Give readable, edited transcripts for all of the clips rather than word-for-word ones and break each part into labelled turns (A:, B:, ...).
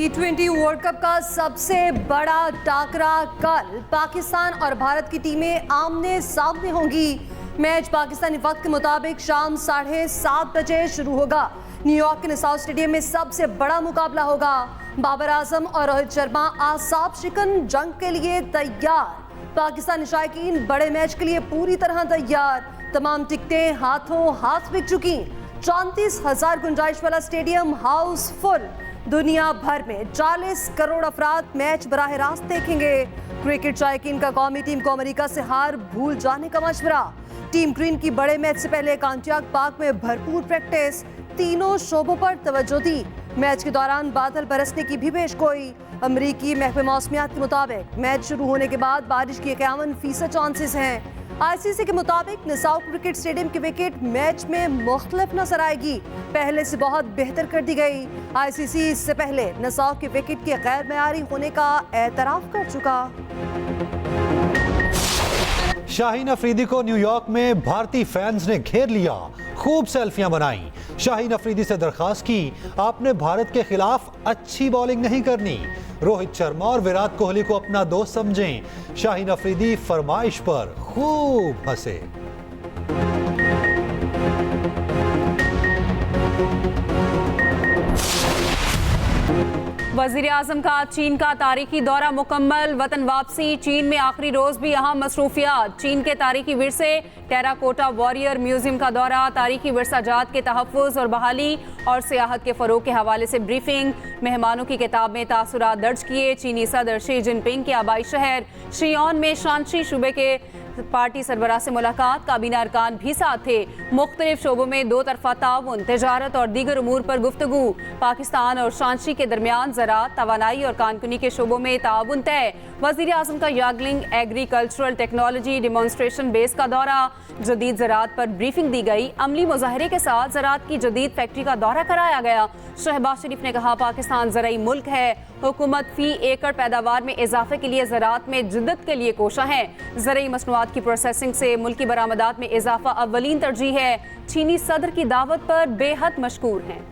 A: T20 world cup का सबसे बड़ा टाकरा कल पाकिस्तान और भारत की टीमें आमने सामने होंगी। मैच पाकिस्तानी वक्त के मुताबिक शाम 7:30 बजे शुरू होगा। न्यूयॉर्क के नासाउ स्टेडियम में सबसे बड़ा मुकाबला होगा। बाबर आजम और रोहित शर्मा आसाब शिकन जंग के लिए तैयार। पाकिस्तानी शायकीन बड़े मैच के लिए पूरी तरह तैयार। तमाम टिकटें हाथों हाथ बिक चुकी। 34,000 गुंजाइश वाला स्टेडियम हाउस फुल। दुनिया भर में 40 करोड़ अफराद मैच बराह रास्त देखेंगे। क्रिकेट शायकीन का कौमी टीम को अमेरिका से हार भूल जाने का मशवरा। टीम ग्रीन की बड़े मैच से पहले कांटियाक पार्क में भरपूर प्रैक्टिस। तीनों शोबों पर तवज्जो दी। मैच के दौरान बादल बरसने की भी पेशगोई। अमरीकी महकमे मौसमियात के मुताबिक मैच शुरू होने के बाद बारिश की 51% चांसेस हैं। आईसीसी के मुताबिक नासाउ क्रिकेट स्टेडियम की विकेट मैच में मुख्तलिफ नजर आएगी। पहले से बहुत बेहतर कर दी गई। आईसीसी इससे पहले नासाउ की विकेट के गैर मयारी होने का एतराफ कर चुका।
B: शाहीन अफरीदी को न्यूयॉर्क में भारतीय फैंस ने घेर लिया। खूब सेल्फियां बनाई। शाहीन अफरीदी से दरखास्त की, आपने भारत के खिलाफ अच्छी बॉलिंग नहीं करनी। रोहित शर्मा और विराट कोहली को अपना दोस्त समझें। शाहीन अफरीदी फरमाइश पर खूब हंसे।
C: वजीर आजम का चीन का तारीखी दौरा मुकम्मल। वतन वापसी। चीन में आखिरी रोज भी अहम मसरूफियात। चीन के तारीखी विरसे टेराकोटा वॉरियर म्यूजियम का दौरा। तारीखी विरसाजात के तहफ़्फ़ुज़ और बहाली और सियाहत के फ़रोग़ के हवाले से ब्रीफिंग। मेहमानों की किताब में तासुरात दर्ज किए। चीनी सदर शी जिनपिंग के आबाई शहर शियोन में शांशी शुबे के पार्टी सरबराह से मुलाकात। काबीना अरकान भी साथ थे। मुख्तलिफ शोबों में दो तरफा ताउन, तजारत और दीगर उमूर पर गुफ्तगू। पाकिस्तान और शांशी के दरमियान ज़राअत, तवानाई और कानकुनी के शोबों में ताउन तय। वज़ीर आज़म का यागलिंग एग्रीकल्चरल टेक्नोलॉजी डिमॉन्स्ट्रेशन बेस का दौरा। जदीद ज़राअत पर ब्रीफिंग दी गई। अमली मुजाहरे के साथ ज़राअत की जदीद फैक्ट्री का दौरा कराया गया। शहबाज शरीफ ने कहा, पाकिस्तान ज़राई मुल्क है। हुकूमत फी एकड़ पैदावार में इजाफे के लिए ज़राअत में जिद्दत के लिए कोशा है। ज़राई मसनूआत की प्रोसेसिंग से मुल्की बरामदात में इजाफा अव्वलीन तरजीह है। चीनी सदर की दावत पर बेहद मशकूर हैं।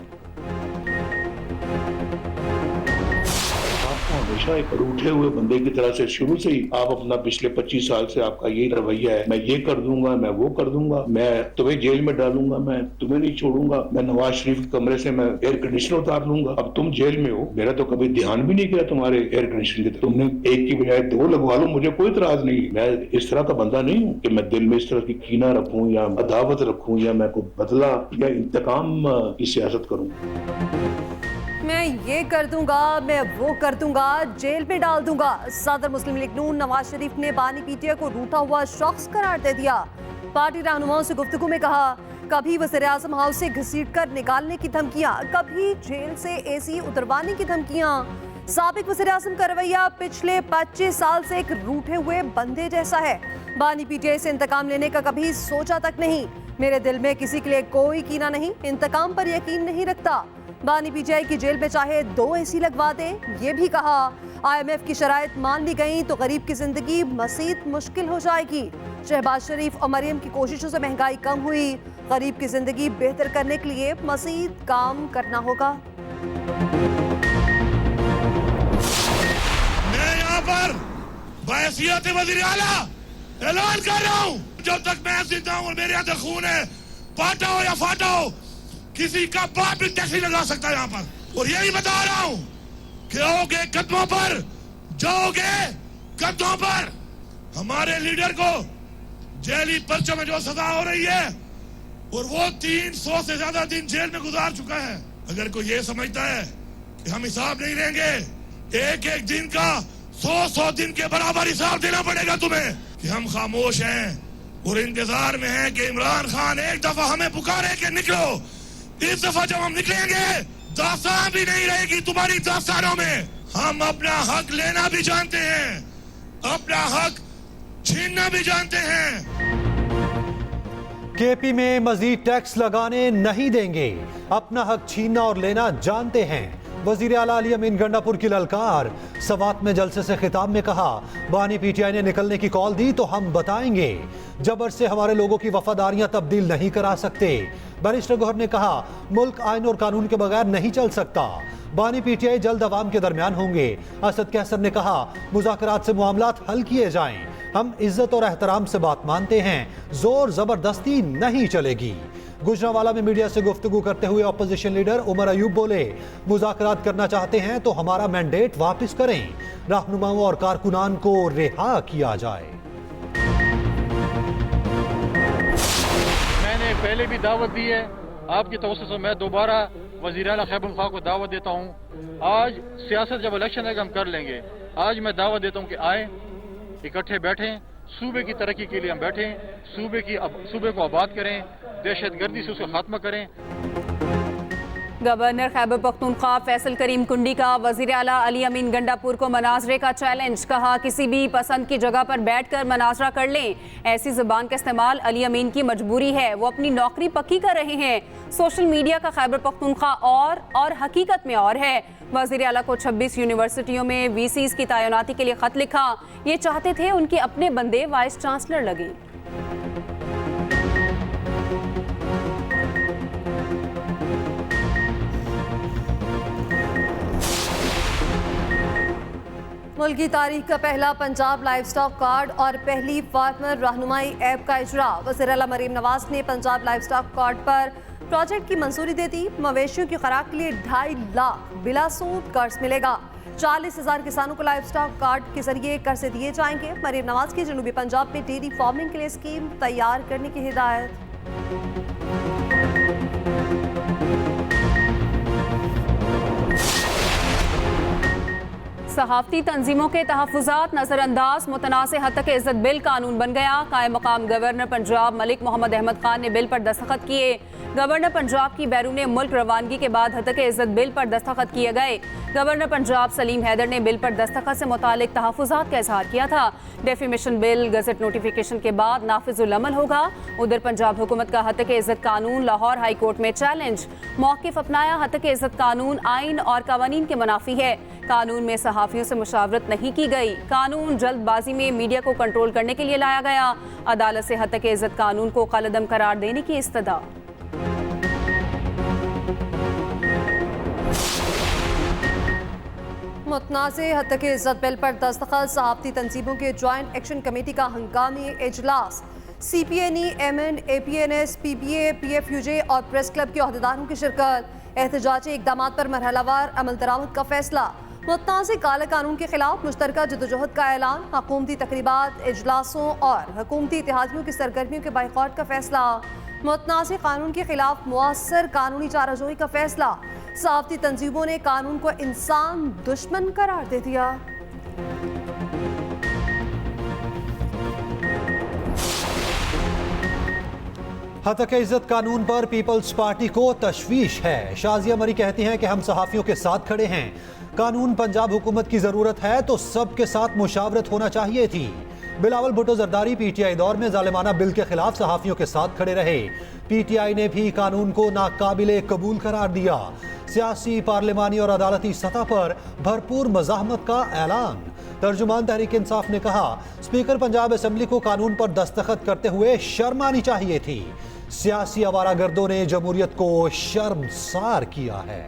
D: हमेशा एक रूठे हुए बंदे की तरह से शुरू से ही आप अपना पिछले 25 साल से आपका यही रवैया है, मैं ये कर दूंगा, मैं वो कर दूंगा, मैं तुम्हें जेल में डालूंगा, मैं तुम्हें नहीं छोड़ूंगा, मैं नवाज शरीफ के कमरे से मैं एयर कंडीशनर उतार लूंगा। अब तुम जेल में हो, मेरा तो कभी ध्यान भी नहीं किया तुम्हारे एयर कंडीशनर की। तुमने एक की बजाय 2 लगवा लो, मुझे कोई इतराज नहीं। मैं इस तरह का बंदा नहीं हूँ कि मैं दिल में इस तरह की कीना रखूं या अदावत रखूं या मैं कोई बदला या इंतकाम की सियासत करूं।
A: मैं ये कर दूंगा, मैं वो कर दूंगा, जेल में डाल दूंगा। सदर मुस्लिम लीग नून नवाज शरीफ ने बानी पीटीआई को रूठा हुआ शख्स करार दे दिया। पार्टी रहनुमाओं से गुफ्तगू में कहा, कभी वज़ीर आज़म हाउस से घसीट कर निकालने की धमकियां, कभी जेल से एसी उतरवाने की धमकियां। साबिक वज़ीर आज़म का रवैया पिछले 25 साल से एक रूठे हुए बंदे जैसा है। बानी पीटीआई से इंतकाम लेने का कभी सोचा तक नहीं। मेरे दिल में किसी के लिए कोई कीना नहीं, इंतकाम पर यकीन नहीं रखता। बानी पीटीआई की जेल में चाहे 2 एसी लगवा दे। ये भी कहा, IMF की शराइत मान ली गई तो गरीब की जिंदगी मज़ीद मुश्किल हो जाएगी। शहबाज शरीफ और मरियम की कोशिशों से महंगाई कम हुई। गरीब की जिंदगी बेहतर करने के लिए मज़ीद काम करना होगा।
E: मैं यहाँ पर बहैसियत वज़ीर आला ऐलान कर रहा हूँ, जब तक मैं जिंदा हूँ और मेरे अंदर खून है, पाटा हो या फाटा हो, किसी का बाप भी टैक्सी लगा सकता है यहाँ पर। और यही बता रहा हूँ कि आओगे कदमों पर, जाओगे कदमों पर। हमारे लीडर को जेली पर्चों में जो सजा हो रही है और वो 300 से ज्यादा दिन जेल में गुजार चुका है। अगर कोई ये समझता है कि हम हिसाब नहीं लेंगे, एक एक दिन का 100 दिन के बराबर हिसाब देना पड़ेगा तुम्हें। कि हम खामोश हैं और इंतजार में हैं कि इमरान खान एक दफा हमें पुकारे कि निकलो। इस दफा जब हम निकलेंगे, दास्तान भी नहीं रहेगी तुम्हारी दास्तानों में। हम अपना हक लेना भी जानते हैं, अपना हक छीनना भी जानते हैं।
B: केपी में मजीद टैक्स लगाने नहीं देंगे, अपना हक छीनना और लेना जानते हैं। वजीर आला अली अमीन गंडापुर की ललकार। सवात में जलसे से खिताब में कहा, बानी पीटीआई ने निकलने की कॉल दी तो हम बताएंगे। जबर से हमारे लोगों की वफादारियां तब्दील नहीं करा सकते। बैरिस्टर गौहर ने कहा, मुल्क आइन और कानून के बगैर नहीं चल सकता। बानी पीटीआई जल्द अवाम के दरमियान होंगे। असद कैसर ने कहा, मुज़ाकरात से मामलात हल किए जाएं। हम इज्जत और एहतराम से बात मानते हैं, जोर जबरदस्ती नहीं चलेगी। गुजरांवाला में मीडिया से गुफ्तगू करते हुए अपोजिशन लीडर उमर अयूब बोले, मुज़ाकरात करना चाहते हैं तो हमारा मैंडेट वापस करें, रहनुमाओं और कारकुनान को रिहा किया जाए।
F: मैंने पहले भी दावत दी है, आपकी तवज्जो से मैं दोबारा वज़ीर आला खैबर पख्तूनख्वा को दावत देता हूँ। आज सियासत जब इलेक्शन है हम कर लेंगे, आज मैं दावत देता हूँ कि आए, इकट्ठे बैठें, सूबे की तरक्की के लिए हम बैठें, सूबे को आबाद करें, दहशतगर्दी से उसका खात्मा करें।
C: गवर्नर खैबर पख्तूनख्वा फैसल करीम कुंडी का वज़ीर आला अली अमीन गंडापुर को मनाजरे का चैलेंज। कहा, किसी भी पसंद की जगह पर बैठकर मनाजरा कर लें, ऐसी जुबान का इस्तेमाल अली अमीन की मजबूरी है, वो अपनी नौकरी पक्की कर रहे हैं। सोशल मीडिया का खैबर पख्तूनख्वा और हकीकत में और है। वज़ीर आला को 26 यूनिवर्सिटियों में वीसीज की तैनाती के लिए खत लिखा, ये चाहते थे उनके अपने बंदे वाइस चांसलर लगे।
A: मुल्क की तारीख का पहला पंजाब लाइव स्टॉक कार्ड और पहली फार्मर रहनुमाई ऐप का इजरा। वज़ीर आला मरीम नवाज ने पंजाब लाइव स्टॉक कार्ड पर प्रोजेक्ट की मंजूरी दे दी। मवेशियों की खुराक के लिए 2.5 लाख बिला सूद कर्ज मिलेगा। 40,000 किसानों को लाइव स्टॉक कार्ड के जरिए कर्ज दिए जाएंगे। मरीम नवाज की जनूबी पंजाब में डेयरी फार्मिंग के लिए स्कीम तैयार करने की हिदायत।
C: सहाफ़ती तंजीमों के तहफ़्फ़ुज़ात नज़रअंदाज, मुतनाज़ हद तक इज़्ज़त बिल कानून बन गया। कायम मकाम गवर्नर पंजाब मलिक मोहम्मद अहमद खान ने बिल पर दस्तखत किए। गवर्नर पंजाब की बैरून मुल्क रवानगी के बाद हद तक इज़्ज़त बिल पर दस्तखत किए गए। गवर्नर पंजाब सलीम हैदर ने बिल पर दस्तखत से मुतालिक तहफ़्फ़ुज़ात का इज़हार किया था। डेफिमेशन बिल गज़ट नोटिफिकेशन के बाद नाफिज़ुल अमल होगा। उधर पंजाब हुकूमत का हद तक इज़्ज़त कानून लाहौर हाई कोर्ट में चैलेंज। मौक़िफ़ अपनाया, हद तक इज़्ज़त कानून आइन और कवानीन के मुनाफी है। कानून में सहाफ़ियों से मुशावरत नहीं की गई। कानून जल्दबाजी में मीडिया को कंट्रोल करने के लिए लाया गया। अदालत से हद तक इज़्ज़त कानून को कलअदम करार देने की इस्तदा।
A: मुतनाज़े हद तक इज़्ज़त बिल पर दस्तखत। सहाफ़ती तंजीमों के जॉइंट एक्शन कमेटी का हंगामी इजलास। CPNE, MN, APNS, PPA, PFUJ और प्रेस क्लब के अहदेदारों की शिरकत। एहतजाजी इक़दाम पर मरहलावार अमल दरामद का फैसला। मुतनाज़े काले कानून के खिलाफ मुश्तरका जदोजहद का ऐलान। हुकूमती तकरीबात, इजलासों और हुकूमती इत्तेहादियों की सरगर्मियों के बाइकॉट का फैसला। मुतनाज़े कानून के खिलाफ मुअस्सर कानूनी चाराजोई का फैसला। सहाफ़ती तंजीमों ने कानून को इंसान दुश्मन करार दे दिया।
B: हद तक इज़्ज़त कानून पर पीपल्स पार्टी को तशवीश है। शाजिया मरी कहती हैं कि हम सहाफ़ियों के साथ खड़े हैं। कानून पंजाब हुकूमत की ज़रूरत है तो सबके साथ मुशावरत होना चाहिए थी। बिलावल भुट्टो जरदारी PTI दौर में जालिमाना बिल के खिलाफ सहाफ़ियों के साथ खड़े रहे। PTI ने भी कानून को नाकाबिले कबूल करार दिया। सियासी, पार्लिमानी और अदालती सतह पर भरपूर मज़ाहमत का ऐलान। तर्जुमान तहरीक इंसाफ ने कहा, स्पीकर पंजाब असेंबली को कानून पर दस्तखत करते हुए शर्म आनी चाहिए थी। सियासी आवारागर्दों ने जमहूरियत को शर्मसार किया है।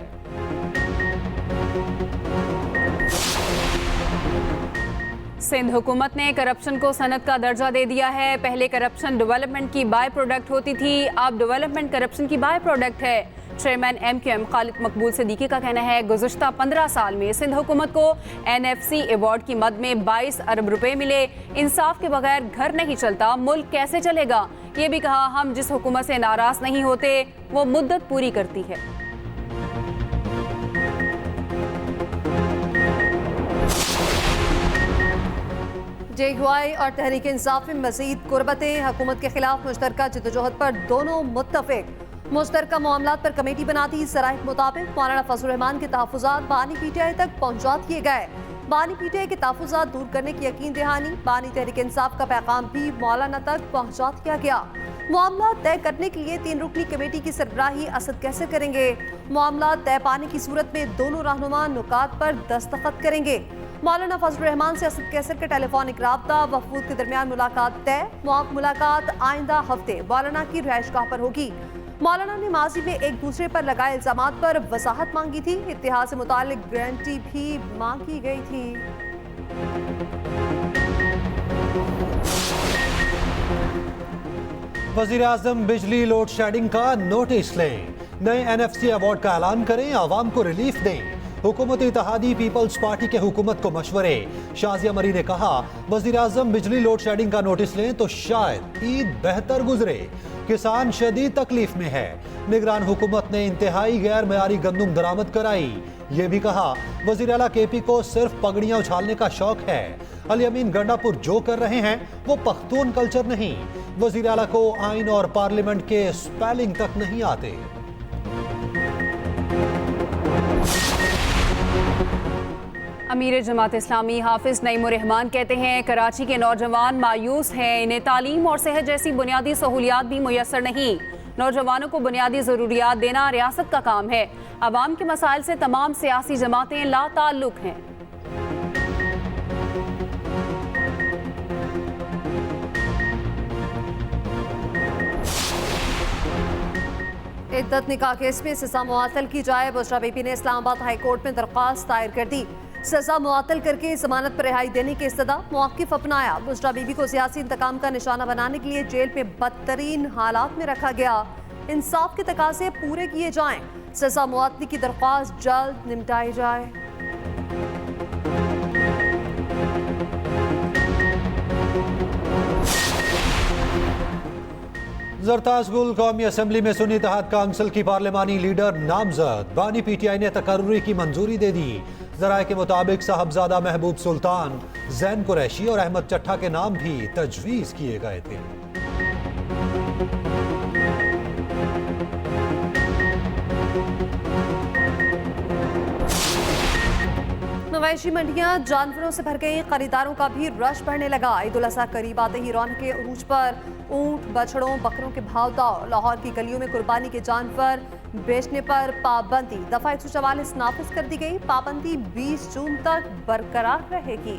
C: सिंध हुकूमत ने करप्शन को सनत का दर्जा दे दिया है। पहले करप्शन डेवलपमेंट की बाय प्रोडक्ट होती थी, अब डेवलपमेंट करप्शन की बाय प्रोडक्ट है। चेयरमैन MQM खालिद मकबूल सिद्दीकी का कहना है, गुज़श्ता 15 साल में सिंध हुकूमत को NFC अवार्ड की मद में 22 अरब रुपए मिले। इंसाफ के बगैर घर नहीं चलता, मुल्क कैसे चलेगा? ये भी कहा, हम जिस हुकूमत से नाराज नहीं होते वो मुद्दत पूरी करती है।
A: JUI और तहरीक इंसाफ में मज़ीद कुर्बतें। हुकूमत के खिलाफ मुश्तरका जदोजहद पर दोनों मुत्तफिक। मुश्तरका मामलात पर कमेटी बनाती। सराह के मुताबिक मौलाना फजल रहमान के तहफ़्फ़ुज़ात बानी PTI तक पहुँचा दिए गए। बानी PTI के तहफ़्फ़ुज़ात दूर करने की यकीन दहानी। बानी तहरीक इंसाफ का पैगाम भी मौलाना तक पहुँचा दिया गया। मामला तय करने के लिए 3 रुकनी कमेटी की सरबराही असद कैसर करेंगे। मामला तय पाने की सूरत में दोनों रहनुमा नुकात पर दस्तखत करेंगे। मौलाना फजल रहमान से असद कैसर के टेलीफोनिक राब्ता। वफूद के दरमियान मुलाकात तय। मुलाकात आइंदा हफ्ते मौलाना की रिहाइशगाह पर होगी। मौलाना ने माजी में एक दूसरे पर लगाए इल्जामात पर वजाहत मांगी थी। इत्तेहाद से मुताल्लिक गारंटी भी मांगी गई थी।
B: वज़ीर-ए-आज़म बिजली लोड शेडिंग का नोटिस लें, नए NFC अवार्ड का ऐलान करें, आवाम को रिलीफ दें। हुकूमती इत्तेहादी पीपल्स पार्टी के हुकूमत को मशवरे। शाजिया मरी ने कहा, वज़ीर-ए-आज़म बिजली लोड शेडिंग का नोटिस लें तो शायद ईद बेहतर गुजरे। किसान शदीद तकलीफ में है। निगरान हुकूमत ने इंतहाई गैर मयारी गंदुम दरामद कराई। ये भी कहा, वज़ीर आला KP को सिर्फ पगड़ियां उछालने का शौक है। अली अमीन गंडापुर जो कर रहे हैं वो पख्तून कल्चर नहीं। वज़ीर आला को आइन और पार्लियामेंट के स्पेलिंग तक नहीं आते।
C: अमीर जमात इस्लामी हाफिज नईमुर रहमान कहते हैं, कराची के नौजवान मायूस हैं, इन्हें तालीम और सेहत जैसी बुनियादी सहूलियात भी मुयसर नहीं। नौजवानों को बुनियादी ज़रूरियात देना रियासत का काम है। अवाम के मसाइल से तमाम सियासी जमातें लाताल्लुक हैं।
A: इद्दत निकाह केस में सजा मुअत्तल की जाए। बुशरा बीबी ने इस्लामाबाद हाई कोर्ट में दरख्वास्त दायर कर दी। सजा मुअत्तल करके जमानत पर रिहाई देने की इस्तदा मौक़िफ़ अपनाया। बुशरा बीबी को सियासी इंतकाम का निशाना बनाने के लिए जेल में बदतरीन हालात में रखा गया। इंसाफ के तकाज़े पूरे किए जाएं, सजा मुअत्तली की दरख्वास्त जल्द निपटाई जाए।
B: ज़रताज गुल कौमी असम्बली में सुन्नी इत्तेहाद काउंसिल की पार्लिमानी लीडर नामजद। बानी PTI ने तकर्रुरी की मंजूरी दे दी। ज़राए के मुताबिक साहबजादा महबूब सुल्तान, जैन कुरैशी और अहमद चट्ठा के नाम भी तजवीज़ किए गए थे।
A: मवेशी मंडियां जानवरों से भर गई, खरीदारों का भी रश बढ़ने लगा। ईद उल अज़हा करीब आते ही रौनक उरूज पर ऊंट, बछड़ों, बकरों के भाव दाव। लाहौर की गलियों में कुर्बानी के जानवर बेचने पर पाबंदी दफा 144 नाफिज कर दी गई। पाबंदी 20 जून तक बरकरार रहेगी।